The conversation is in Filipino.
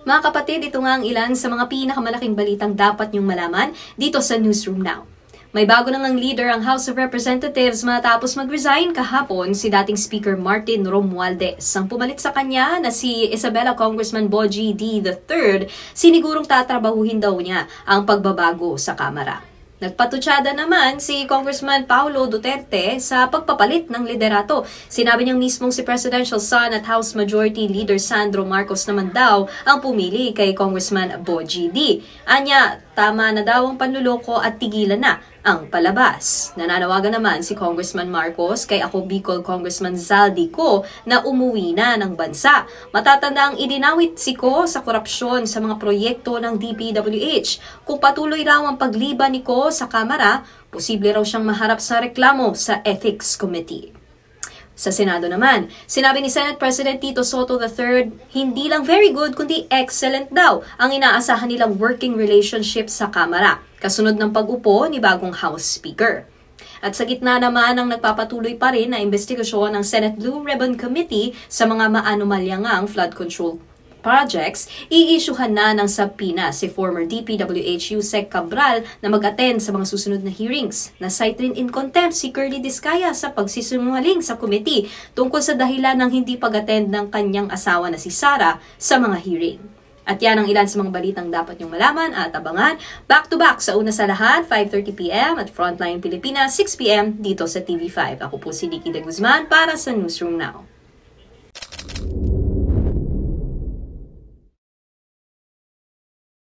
Mga kapatid, ito nga ang ilan sa mga pinakamalaking balitang dapat niyong malaman dito sa Newsroom Now. May bago nang leader ang House of Representatives matapos mag-resign kahapon si dating Speaker Martin Romualdez. Ang pumalit sa kanya na si Isabela Congressman Bogie D. III, sinigurong tatrabahuhin daw niya ang pagbabago sa Kamara. Nagpatutsada naman si Congressman Paulo Duterte sa pagpapalit ng liderato. Sinabi niyang mismong si Presidential Son at House Majority Leader Sandro Marcos naman daw ang pumili kay Congressman Bogie D. Anya, tama na daw ang panluloko at tigilan na ang palabas. Nananawagan naman si Congressman Marcos kay Ako Bicol Congressman Zaldi Co na umuwi na ng bansa. Matatanda ang idinawit si Co sa korupsyon sa mga proyekto ng DPWH. Kung patuloy raw ang pagliban ni Co sa Kamara, posible raw siyang maharap sa reklamo sa Ethics Committee. Sa Senado naman, sinabi ni Senate President Tito Soto III, hindi lang very good kundi excellent daw ang inaasahan nilang working relationship sa Kamara, kasunod ng pag-upo ni bagong House Speaker. At sa gitna naman ang nagpapatuloy pa rin na investigasyon ng Senate Blue Ribbon Committee sa mga maanomalyangang flood control projects, i-issuehan na ng subpoena si former DPWH Yusek Cabral na mag-attend sa mga susunod na hearings. Na-cite rin in contempt si Curly Discaya sa pagsisinungaling sa committee tungkol sa dahilan ng hindi pag-attend ng kanyang asawa na si Sara sa mga hearing. At yan ang ilan sa mga balitang dapat niyong malaman at abangan back-to-back sa una sa lahat, 5:30pm at Frontline Pilipinas, 6pm dito sa TV5. Ako po si Dicky De Guzman para sa Newsroom Now.